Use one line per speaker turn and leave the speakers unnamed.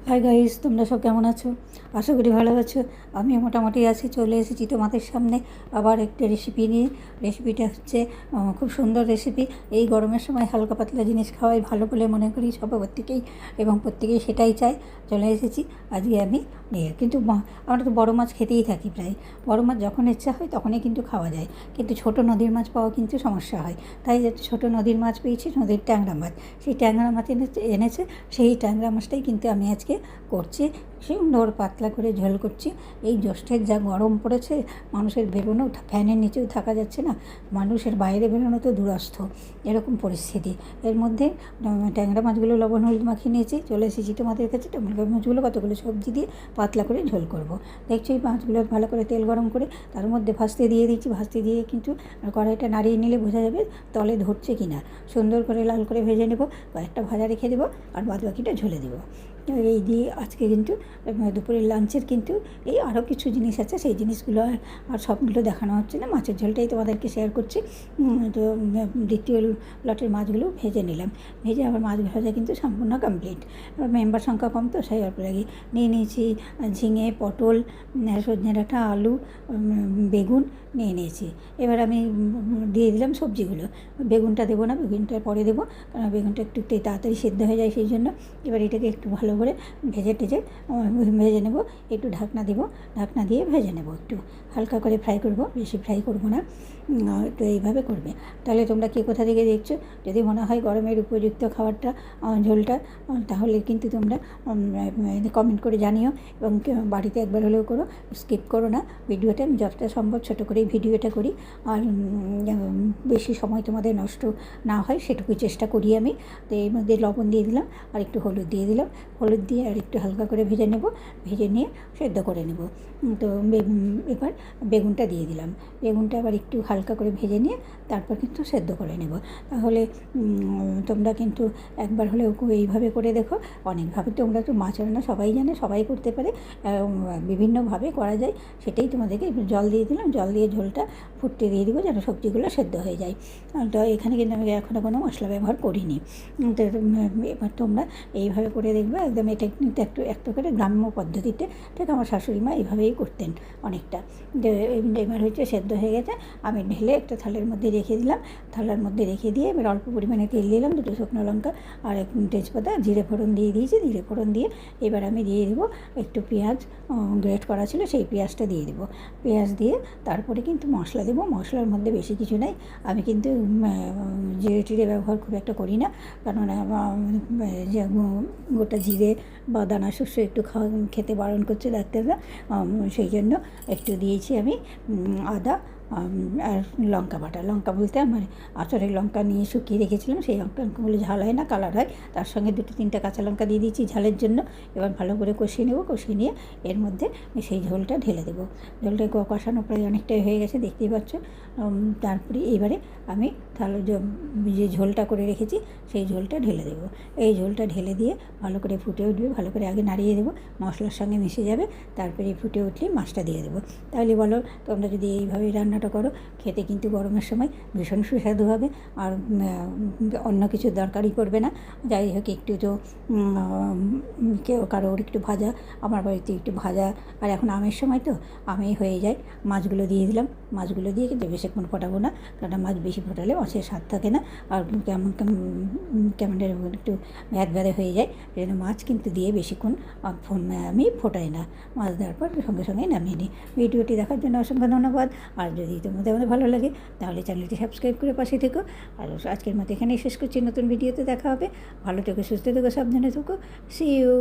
Hi guys, তোমরা সব কেমন আছো? আশা করি ভালো আছো। আমি মোটামুটি আছি। চলে এসেছি তোমাদের সামনে আবার একটা রেসিপি নিয়ে। রেসিপিটা হচ্ছে খুব সুন্দর রেসিপি। এই গরমের সময় হালকা পাতলা জিনিস খাওয়াই ভালো বলে মনে করি প্রত্যেকেই, এবং প্রত্যেকেই সেটাই চাই। চলে এসেছি আজকে আমি নিয়ে। কিন্তু আমরা তো বড়ো মাছ খেতেই থাকি প্রায়। বড়ো মাছ যখন ইচ্ছা হয় তখনই কিন্তু খাওয়া যায়, কিন্তু ছোটো নদীর মাছ পাওয়া কিন্তু সমস্যা হয়। তাই ছোটো নদীর মাছ পেয়েছি, নদীর ট্যাংরা মাছ। সেই ট্যাংরা মাছ এনেছে। সেই ট্যাংরা মাছটাই কিন্তু আমি আজকে করছি। সুন্দর পাতলা করে ঝোল করছি। এই জ্যৈষ্ঠের যা গরম পড়েছে, মানুষের বেরোনো, ফ্যানের নিচেও থাকা যাচ্ছে না, মানুষের বাইরে বেরোনো তো দূরস্থ, এরকম পরিস্থিতি। এর মধ্যে ট্যাংরা মাছগুলো লবণ হলুদ মাখিয়ে নিয়েছি। চলে এসেছি তোমাদের কাছে। ট্যাংরা মাছগুলো কতগুলো সবজি দিয়ে পাতলা করে ঝোল করব। দেখছি এই মাছগুলো ভালো করে তেল গরম করে তার মধ্যে ভাজতে দিয়ে দিচ্ছি। ভাজতে দিয়ে কিন্তু কড়াইটা নাড়িয়ে নিলে বোঝা যাবে তলে ধরছে কি না। সুন্দর করে লাল করে ভেজে নেব। কয়েকটা ভাজা রেখে দেবো আর বাদ বাকিটা ঝোলে দেবো। এই দিয়ে আজকে কিন্তু দুপুরের লাঞ্চের কিন্তু এই আরও কিছু জিনিস আছে, সেই জিনিসগুলো আর সবগুলো দেখানো হচ্ছে না। মাছের ঝোলটাই তোমাদেরকে শেয়ার করছি। তো দ্বিতীয় লটের মাছগুলো ভেজে নিলাম। ভেজে আবার মাছ ভাজা কিন্তু সম্পূর্ণ কমপ্লিট। মেম্বার সংখ্যা কম তো সেই অল্প লাগে নিয়ে নিয়েছি। ঝিঙে, পটল, সজনে ডাঁটা, আলু, বেগুন নিয়ে নিয়েছি। এবার আমি দিয়ে দিলাম সবজিগুলো। বেগুনটা দেবো না, বেগুনটা পরে দেবো, কারণ বেগুনটা একটু তাড়াতাড়ি সেদ্ধ হয়ে যায়, সেই জন্য। এবার এটাকে একটু ভালো করে ভেজে নেব। একটু ঢাকনা দেবো, ঢাকনা দিয়ে ভেজে নেব। একটু হালকা করে ফ্রাই করব, বেশি ফ্রাই করব না। তো এইভাবে করবে। তাহলে তোমরা কে কোথা থেকে দেখছো, যদি মনে হয় গরমের উপযুক্ত খাবারটা ঝোলটা, তাহলে কিন্তু তোমরা কমেন্ট করে জানিও, এবং বাড়িতে একবার হলেও করো, স্কিপ করো না ভিডিওটা। আমি যতটা সম্ভব ছোটো করেই ভিডিওটা করি, আর বেশি সময় তোমাদের নষ্ট না হয় সেটুকুই চেষ্টা করি আমি। তো এর মধ্যে লবণ দিয়ে দিলাম আর একটু হলুদ দিয়ে দিলাম। হলুদ দিয়ে আর একটু হালকা করে ভেজে নেব। ভেজে নিয়ে সেদ্ধ করে নেব। তো এবার বেগুনটা দিয়ে দিলাম। বেগুনটা আবার একটু হালকা করে ভেজে নিয়ে তারপর কিন্তু সেদ্ধ করে নেব। তাহলে তোমরা কিন্তু একবার হলেও এইভাবে করে দেখো। অনেকভাবে তোমরা তো মাছ রান্না সবাই জানে, সবাই করতে পারে, বিভিন্নভাবে করা যায়। সেটাই তোমাদেরকে জল দিয়ে দিলাম। জল দিয়ে ঝোলটা ফুটতে দিয়ে দিব যেন সবজিগুলো সেদ্ধ হয়ে যায়। তো এখানে কিন্তু আমি এখনও কোনো মশলা ব্যবহার করিনি। তো এবার তোমরা এইভাবে করে দেখবে। একদম এটা কিন্তু একটু করে গ্রাম্য পদ্ধতিতে, ঠিক আমার শাশুড়ি মা এইভাবেই করতেন অনেকটা। এবার হচ্ছে সেদ্ধ হয়ে গেছে। আমি ঢেলে একটা থালের মধ্যে রেখে দিলাম। থালার মধ্যে রেখে দিয়ে এবার অল্প পরিমাণে তেল দিলাম, দুটো শুকনো লঙ্কা আর এক তেজপাতা, জিরে ফোড়ন দিয়ে দিয়েছি। জিরে ফোড়ন দিয়ে এবার আমি দিয়ে দেবো একটু পেঁয়াজ, গ্রেট করা ছিল সেই পেঁয়াজটা দিয়ে দেবো। পেঁয়াজ দিয়ে তারপরে কিন্তু মশলা দেবো। মশলার মধ্যে বেশি কিছু নাই। আমি কিন্তু জিরে টিরে ব্যবহার খুব একটা করি না, কারণ যে গোটা জিরে বা দানা শস্য একটু খেতে বারণ করছে ডাক্তাররা, সেই জন্য একটু দিয়েছি আমি আদা আর লঙ্কা বাটা। লঙ্কা বলতে আমার আচারের লঙ্কা নিয়ে শুকিয়ে রেখেছিলাম, সেই লঙ্কাগুলো ঝাল হয় না, কালার হয়। তার সঙ্গে দুটো তিনটা কাঁচা লঙ্কা দিয়ে দিয়েছি ঝালের জন্য। এবার ভালো করে কষিয়ে নেব। কষিয়ে নিয়ে এর মধ্যে সেই ঝোলটা ঢেলে দেবো। ঝোলটা কষানো প্রায় অনেকটাই হয়ে গেছে, দেখতেই পাচ্ছ। তারপরে এবারে আমি তাহলে যে ঝোলটা করে রেখেছি সেই ঝোলটা ঢেলে দেবো। এই ঝোলটা ঢেলে দিয়ে ভালো করে ফুটে উঠবে। ভালো করে আগে নাড়িয়ে দেবো, মশলার সঙ্গে মিশে যাবে। তারপরে ফুটে উঠলে মাছটা দিয়ে দেবো। তাহলে বলো, তোমরা যদি এইভাবে রান্নাটা করো, খেতে কিন্তু গরমের সময় ভীষণ সুস্বাদু হবে। আর অন্য কিছু দরকারই পড়বে না। যাই হোক, একটু তো কেউ কারোর একটু ভাজা, আমার বাড়িতে একটু ভাজা, আর এখন আমের সময় তো আমেই হয়ে যায়। মাছগুলো দিয়ে দিলাম। মাছগুলো দিয়ে কিন্তু বেশিক্ষণ ফোটাবো না, কারণ মাছ বেশি ফোটালে মাছের স্বাদ থাকে না, আর কেমন কেমন একটু ভ্যাদভ্যাদে হয়ে যায়। সেই জন্য মাছ কিন্তু দিয়ে বেশিক্ষণ আমি ফোটাই না। মাছ দেওয়ার পর সঙ্গে সঙ্গে নামিয়ে নিই। ভিডিওটি দেখার জন্য অসংখ্য ধন্যবাদ। আর যদি তোমাদের ভালো লাগে তাহলে চ্যানেলটি সাবস্ক্রাইব করে পাশে থেকো। আর আজকের মতো এখানেই শেষ করছি। নতুন ভিডিওতে দেখা হবে। ভালো থেকো, সুস্থ থেকো, সাবধানে থেকো। See you.